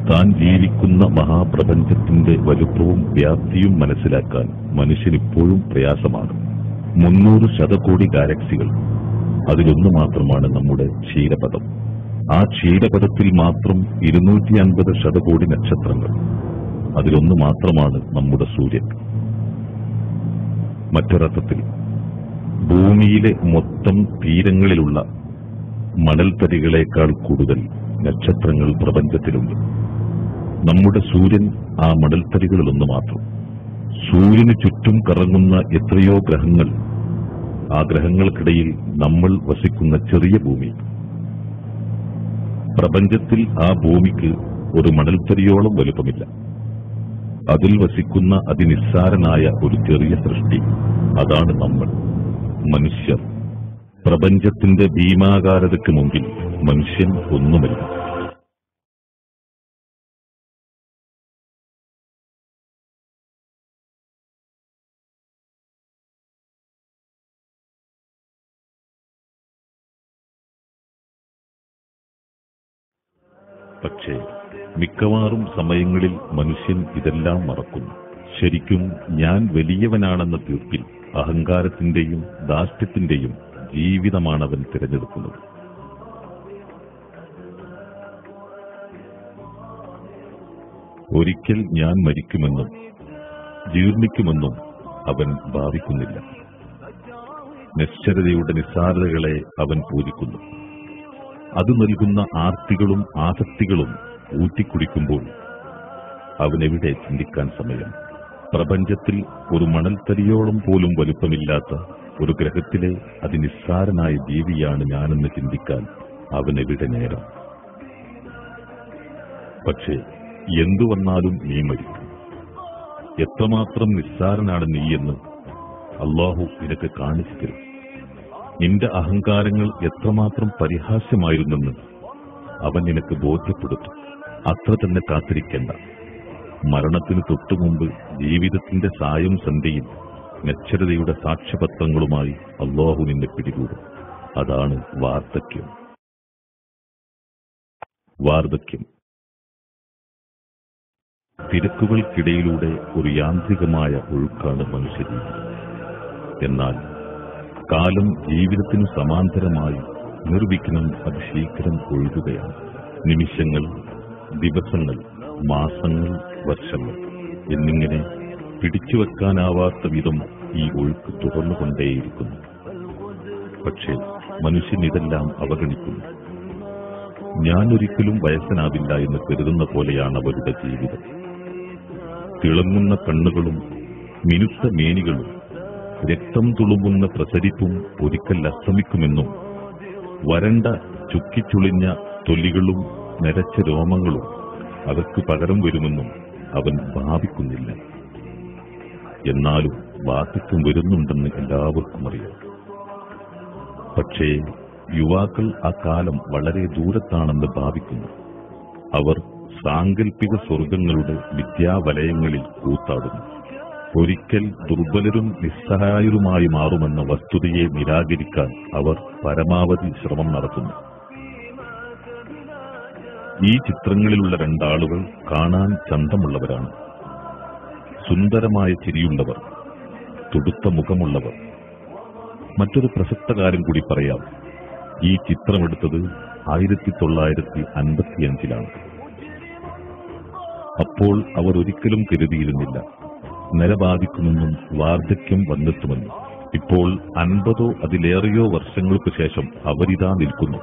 താൻ ജീവിക്കുന്ന മഹാപ്രപഞ്ചത്തിന്റെ വലുപ്പവും വ്യാപ്തിയും മനസ്സിലാക്കാൻ മനുഷ്യനിപ്പോഴും പ്രയാസമാണ്. 300 ശതകോടി ഗാലക്സികൾ, അതിലൊന്നു മാത്രമാണ് നമ്മുടെ ക്ഷീരപഥം. ആ ക്ഷീരപഥത്തിൽ മാത്രം 250 ശതകോടി നക്ഷത്രങ്ങൾ, അതിലൊന്നു മാത്രമാണ് നമ്മുടെ സൂര്യൻ. മറ്റൊരർത്ഥത്തിൽ ഭൂമിയിലെ മൊത്തം തീരങ്ങളിലുള്ള മണൽത്തരികളേക്കാൾ കൂടുതൽ നക്ഷത്രങ്ങൾ പ്രപഞ്ചത്തിലുണ്ട്. നമ്മുടെ സൂര്യൻ ആ മണൽത്തരികളിലൊന്നു മാത്രം. സൂര്യന് ചുറ്റും കറങ്ങുന്ന എത്രയോ ഗ്രഹങ്ങൾ, ആ ഗ്രഹങ്ങൾക്കിടയിൽ നമ്മൾ വസിക്കുന്ന ചെറിയ ഭൂമി. പ്രപഞ്ചത്തിൽ ആ ഭൂമിക്ക് ഒരു മണൽത്തരിയോളം വലുപ്പമില്ല. അതിൽ വസിക്കുന്ന അതിനിസ്സാരനായ ഒരു ചെറിയ സൃഷ്ടി, അതാണ് നമ്മൾ, മനുഷ്യർ. പ്രപഞ്ചത്തിന്റെ ഭീമാകാരതയ്ക്ക് മുമ്പിൽ മനുഷ്യൻ ഒന്നുമല്ല. പക്ഷേ മിക്കവാറും സമയങ്ങളിൽ മനുഷ്യൻ ഇതെല്ലാം മറക്കുന്നു. ശരിക്കും ഞാൻ വലിയവനാണെന്ന തീർപ്പിൽ അഹങ്കാരത്തിന്റെയും ധാർഷ്ട്യത്തിന്റെയും ജീവിതമാണവൻ തിരഞ്ഞെടുക്കുന്നത്. ഒരിക്കൽ ഞാൻ മരിക്കുമെന്നും ജീർണിക്കുമെന്നും അവൻ ഭാവിക്കുന്നില്ല. നിശ്ചരതയുടെ നിസ്സാരതകളെ അവൻ പൂജിക്കുന്നു. അത് നൽകുന്ന ആർത്തികളും ആസക്തികളും ഊറ്റിക്കുടിക്കുമ്പോൾ അവനെവിടെ ചിന്തിക്കാൻ സമയം? പ്രപഞ്ചത്തിൽ ഒരു മണൽത്തരിയോളം പോലും വലുപ്പമില്ലാത്ത ഒരു ഗ്രഹത്തിലെ അതിനിസ്സാരനായ ജീവിയാണ് ഞാനെന്ന് ചിന്തിക്കാൻ അവനെവിടെ നേരം? പക്ഷേ എന്തു വന്നാലും നീ മരിക്കും. എത്രമാത്രം നിസ്സാരനാണ് നീയെന്ന് അല്ലാഹു നിനക്ക് കാണിച്ചു തരും. നിന്റെ അഹങ്കാരങ്ങൾ എത്രമാത്രം പരിഹാസ്യമായിരുന്നെന്ന് അവൻ നിനക്ക് ബോധ്യപ്പെടുത്തും. അത്ര തന്നെ കാത്തിരിക്കേണ്ട. മരണത്തിന് തൊട്ടുമുമ്പ് ജീവിതത്തിന്റെ സായം സന്ധ്യയിൽ നശ്വരതയുടെ സാക്ഷ്യപത്രങ്ങളുമായി അല്ലാഹു നിന്നെ പിടികൂടും. അതാണ് വാർദ്ധക്യം. വാർദ്ധക്യം തിരക്കുകൾക്കിടയിലൂടെ ഒരു യാന്ത്രികമായ ഒഴുക്കാണ് മനുഷ്യജീവിതം. എന്നാൽ കാലം ജീവിതത്തിനു സമാന്തരമായി നിർവിഘ്നം അതിശീഘ്രം ഒഴുകുകയാണ്. നിമിഷങ്ങൾ, ദിവസങ്ങൾ, മാസങ്ങൾ, വർഷങ്ങൾ എന്നിങ്ങനെ പിടിച്ചുവെക്കാനാവാത്ത വിധം ഈ ഒഴുക്ക് തുടർന്നുകൊണ്ടേയിരിക്കുന്നു. പക്ഷേ മനുഷ്യൻ ഇതെല്ലാം അവഗണിക്കുന്നു. ഞാനൊരിക്കലും വയസ്സനാവില്ല എന്ന് കരുതുന്ന പോലെയാണ് അവരുടെ ജീവിതം. തിളങ്ങുന്ന കണ്ണുകളും മിനുത്ത മേനികളും രക്തം തുളുമ്പുന്ന പ്രസരിപ്പും ഒരിക്കൽ അസ്തമിക്കുമെന്നും വരണ്ട ചുക്കിച്ചുളിഞ്ഞ തൊലികളും നരച്ച രോമങ്ങളും അവർക്ക് പകരം വരുമെന്നും അവൻ ഭാവിക്കുന്നില്ല. എന്നാലും വാർദ്ധക്യം വരുന്നുണ്ടെന്ന് എല്ലാവർക്കും അറിയാം. പക്ഷേ യുവാക്കൾ ആ കാലം വളരെ ദൂരത്താണെന്ന് ഭാവിക്കുന്നു. അവർ സാങ്കല്പിക സ്വർഗങ്ങളുടെ വിദ്യാവലയങ്ങളിൽ കൂത്താടുന്നു. ഒരിക്കൽ ദുർബലരും നിസ്സഹായരുമായി മാറുമെന്ന വസ്തുതയെ നിരാകരിക്കാൻ അവർ പരമാവധി ശ്രമം നടത്തുന്നു. ഈ ചിത്രങ്ങളിലുള്ള രണ്ടാളുകൾ കാണാൻ ചന്തമുള്ളവരാണ്. സുന്ദരമായ ചിരിയുള്ളവർ, തുടുത്ത മുഖമുള്ളവർ. മറ്റൊരു പ്രസക്ത കാര്യം കൂടി പറയാം. ഈ ചിത്രമെടുത്തത് 1955-ലാണ്. അപ്പോൾ അവർ ഒരിക്കലും കരുതിയിരുന്നില്ല നരബാധിക്കുമെന്നും വാർദ്ധക്യം വന്നെത്തുമെന്നും. ഇപ്പോൾ 50 അതിലേറെയോ വർഷങ്ങൾക്ക് ശേഷം അവരിതാ നിൽക്കുന്നു.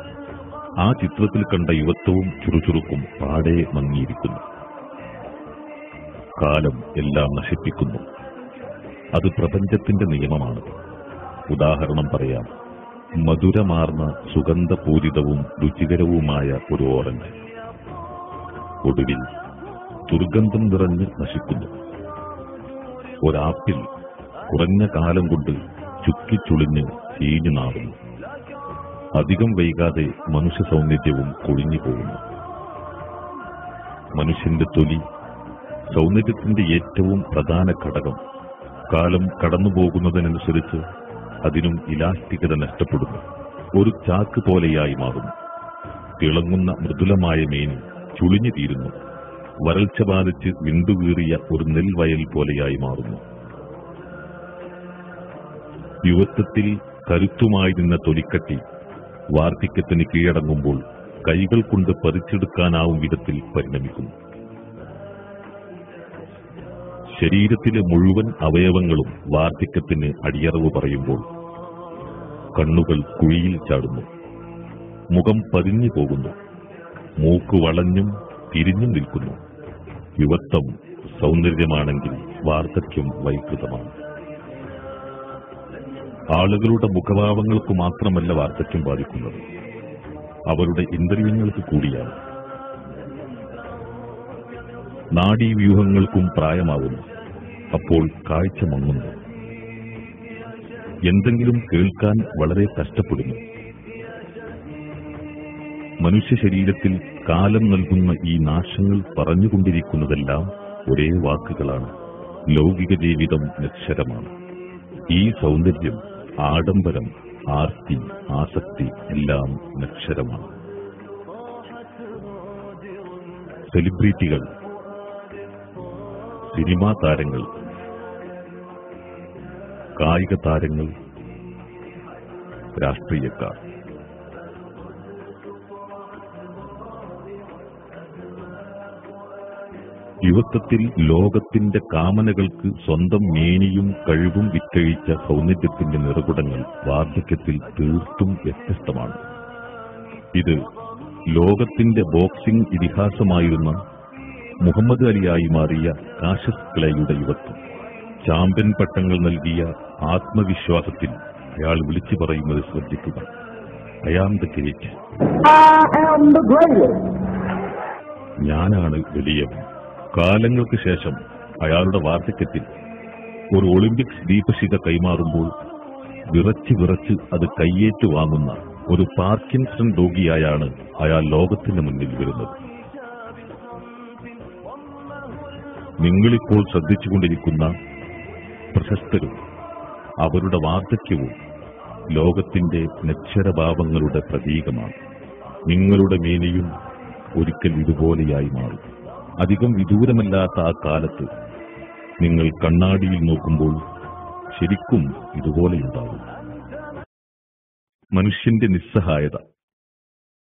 ആ ചിത്രത്തിൽ കണ്ട യുവത്വവും ചുറുചുറുക്കും പാടെ മങ്ങിയിരിക്കുന്നു. കാലം എല്ലാം നശിപ്പിക്കുന്നു. അത് പ്രപഞ്ചത്തിന്റെ നിയമമാണ്. ഉദാഹരണം പറയാം. മധുരമാർന്ന സുഗന്ധപൂരിതവും രുചികരവുമായ ഒരു ഓറഞ്ച് ഒടുവിൽ ദുർഗന്ധം നിറഞ്ഞ് നശിക്കുന്നു. ഒരാപ്പിൾ കുറഞ്ഞ കാലം കൊണ്ട് ചുക്കിച്ചുളിഞ്ഞ് ചീഞ്ഞു നാറുന്നു. അധികം വൈകാതെ മനുഷ്യ സൗന്ദര്യവും കൊഴിഞ്ഞു പോകുന്നു. മനുഷ്യന്റെ തൊലി സൗന്ദര്യത്തിന്റെ ഏറ്റവും പ്രധാന ഘടകം. കാലം കടന്നുപോകുന്നതിനനുസരിച്ച് അതിനും ഇലാസ്റ്റികത നഷ്ടപ്പെടുന്നു. ഒരു ചാക്ക് പോലെയായി മാറുന്നു. തിളങ്ങുന്ന മൃദുലമായ മേനി ചുളിഞ്ഞു തീരുന്നു. വരൾച്ച ബാധിച്ച് വിണ്ടുകീറിയ ഒരു നെൽവയൽ പോലെയായി മാറുന്നു. യുവത്വത്തിൽ കരുത്തുമായി നിന്ന തൊലിക്കട്ടി വാർദ്ധക്യത്തിന് കീഴടങ്ങുമ്പോൾ കൈകൾ കൊണ്ട് പറിച്ചെടുക്കാനാവും വിധത്തിൽ പരിണമിക്കുന്നു. ശരീരത്തിലെ മുഴുവൻ അവയവങ്ങളും വാർദ്ധക്യത്തിന് അടിയറവ് പറയുമ്പോൾ കണ്ണുകൾ കുഴിയിൽ ചാടുന്നു, മുഖം പതിഞ്ഞു പോകുന്നു, മൂക്ക് വളഞ്ഞും തിരിഞ്ഞും നിൽക്കുന്നു. യുവത്വം സൗന്ദര്യമാണെങ്കിൽ വാർദ്ധക്യം വൈകൃതമാണ്. ആളുകളുടെ മുഖഭാവങ്ങൾക്ക് മാത്രമല്ല വാർദ്ധക്യം ബാധിക്കുന്നത്, അവരുടെ ഇന്ദ്രിയങ്ങൾക്ക് കൂടിയാണ്. നാഡീവ്യൂഹങ്ങൾക്കും പ്രായമാകുന്നു, അപ്പോൾ കാഴ്ച മങ്ങുന്നു. എന്തെങ്കിലും കേൾക്കാൻ വളരെ കഷ്ടപ്പെടുന്നു. മനുഷ്യ ശരീരത്തിൽ കാലം നൽകുന്ന ഈ നാശങ്ങൾ പറഞ്ഞുകൊണ്ടിരിക്കുന്നതെല്ലാം ഒരേ വാക്കുകളാണ്. ലൗകിക ജീവിതം നിശ്ചരമാണ്. ഈ സൗന്ദര്യം, ആഡംബരം, ആർത്തി, ആസക്തി എല്ലാം നശ്വരമാണ്. സെലിബ്രിറ്റികൾ, സിനിമാ താരങ്ങൾ, കായിക താരങ്ങൾ, രാഷ്ട്രീയക്കാർ, യുവത്വത്തിൽ ലോകത്തിന്റെ കാമനകൾക്ക് സ്വന്തം മേനിയും കഴിവും വിറ്റഴിച്ച സൗന്ദര്യത്തിന്റെ നിറകുടങ്ങൾ വാർദ്ധക്യത്തിൽ തീർത്തും വ്യത്യസ്തമാണ്. ഇത് ലോകത്തിന്റെ ബോക്സിംഗ് ഇതിഹാസമായിരുന്ന മുഹമ്മദ് അലിയായി മാറിയ കാശസ് ക്ലേയുടെ യുവത്വം. ചാമ്പ്യൻ പട്ടങ്ങൾ നൽകിയ ആത്മവിശ്വാസത്തിൽ അയാൾ വിളിച്ചു പറയുന്നത് ശ്രദ്ധിക്കുക: ഐ ആം ദ ഗ്രേറ്റ്. ഞാനാണ് വലിയവൻ. കാലങ്ങൾക്ക് ശേഷം അയാളുടെ വാർദ്ധക്യത്തിൽ ഒരു ഒളിമ്പിക്സ് ദീപശിഖ കൈമാറുമ്പോൾ വിറച്ച് വിറച്ച് അത് കയ്യേറ്റു വാങ്ങുന്ന ഒരു പാർക്കിൻസൺ രോഗിയായാണ് അയാൾ ലോകത്തിന് മുന്നിൽ വരുന്നത്. നിങ്ങളിപ്പോൾ ശ്രദ്ധിച്ചുകൊണ്ടിരിക്കുന്ന പ്രശസ്തരും അവരുടെ വാർദ്ധക്യവും ലോകത്തിന്റെ നശ്വരഭാവങ്ങളുടെ പ്രതീകമാണ്. നിങ്ങളുടെ മേനിയും ഒരിക്കൽ ഇതുപോലെയായി മാറും. അധികം വിദൂരമല്ലാത്ത ആ കാലത്ത് നിങ്ങൾ കണ്ണാടിയിൽ നോക്കുമ്പോൾ ശരിക്കും ഇതുപോലെയുണ്ടാകും. മനുഷ്യന്റെ നിസ്സഹായത